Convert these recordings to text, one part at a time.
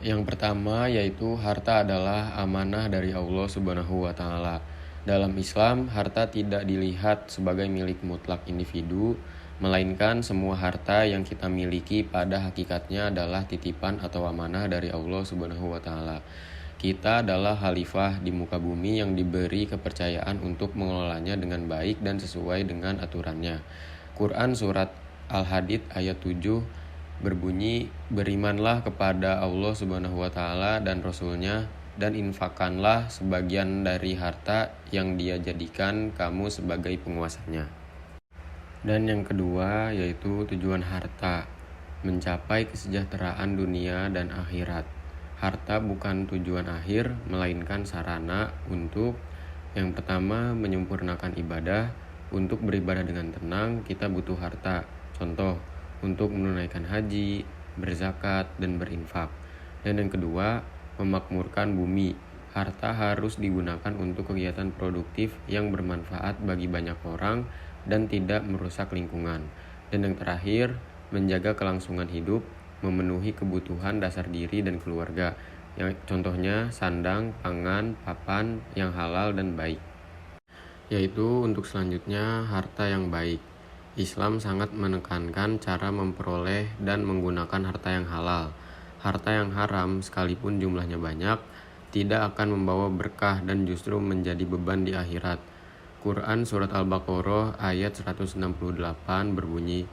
Yang pertama yaitu harta adalah amanah dari Allah Subhanahu wa taala. Dalam Islam, harta tidak dilihat sebagai milik mutlak individu, melainkan semua harta yang kita miliki pada hakikatnya adalah titipan atau amanah dari Allah Subhanahu wa taala. Kita adalah khalifah di muka bumi yang diberi kepercayaan untuk mengelolanya dengan baik dan sesuai dengan aturannya. Quran Surat Al-Hadid ayat 7 berbunyi, berimanlah kepada Allah Subhanahu wa taala dan Rasul-Nya dan infakkanlah sebagian dari harta yang Dia jadikan kamu sebagai penguasanya. Dan yang kedua yaitu tujuan harta, mencapai kesejahteraan dunia dan akhirat. Harta bukan tujuan akhir, melainkan sarana untuk yang pertama menyempurnakan ibadah. Untuk beribadah dengan tenang, kita butuh harta. Contoh, untuk menunaikan haji, berzakat, dan berinfak. Dan yang kedua, memakmurkan bumi. Harta harus digunakan untuk kegiatan produktif yang bermanfaat bagi banyak orang dan tidak merusak lingkungan. Dan yang terakhir, menjaga kelangsungan hidup, memenuhi kebutuhan dasar diri dan keluarga. Yang contohnya sandang, pangan, papan yang halal dan baik. Yaitu untuk selanjutnya harta yang baik. Islam sangat menekankan cara memperoleh dan menggunakan harta yang halal. Harta yang haram, sekalipun jumlahnya banyak, tidak akan membawa berkah dan justru menjadi beban di akhirat. Quran Surat Al-Baqarah ayat 168 berbunyi,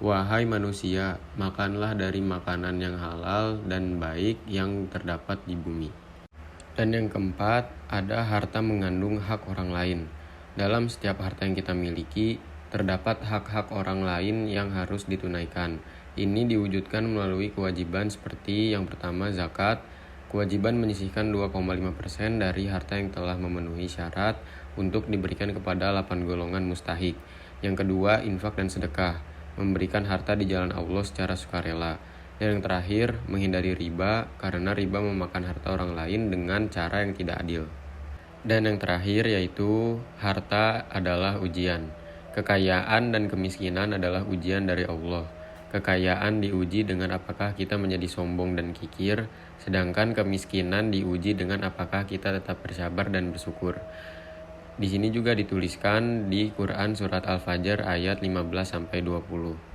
wahai manusia, makanlah dari makanan yang halal dan baik yang terdapat di bumi. Dan yang keempat, ada harta mengandung hak orang lain. Dalam setiap harta yang kita miliki, terdapat hak-hak orang lain yang harus ditunaikan. Ini diwujudkan melalui kewajiban seperti yang pertama zakat, kewajiban menyisihkan 2,5% dari harta yang telah memenuhi syarat untuk diberikan kepada 8 golongan mustahik. Yang kedua, infak dan sedekah, memberikan harta di jalan Allah secara sukarela. Dan yang terakhir, menghindari riba, karena riba memakan harta orang lain dengan cara yang tidak adil. Dan yang terakhir yaitu harta adalah ujian. Kekayaan dan kemiskinan adalah ujian dari Allah. Kekayaan diuji dengan apakah kita menjadi sombong dan kikir, sedangkan kemiskinan diuji dengan apakah kita tetap bersabar dan bersyukur. Di sini juga dituliskan di Quran Surat Al-Fajr ayat 15-20.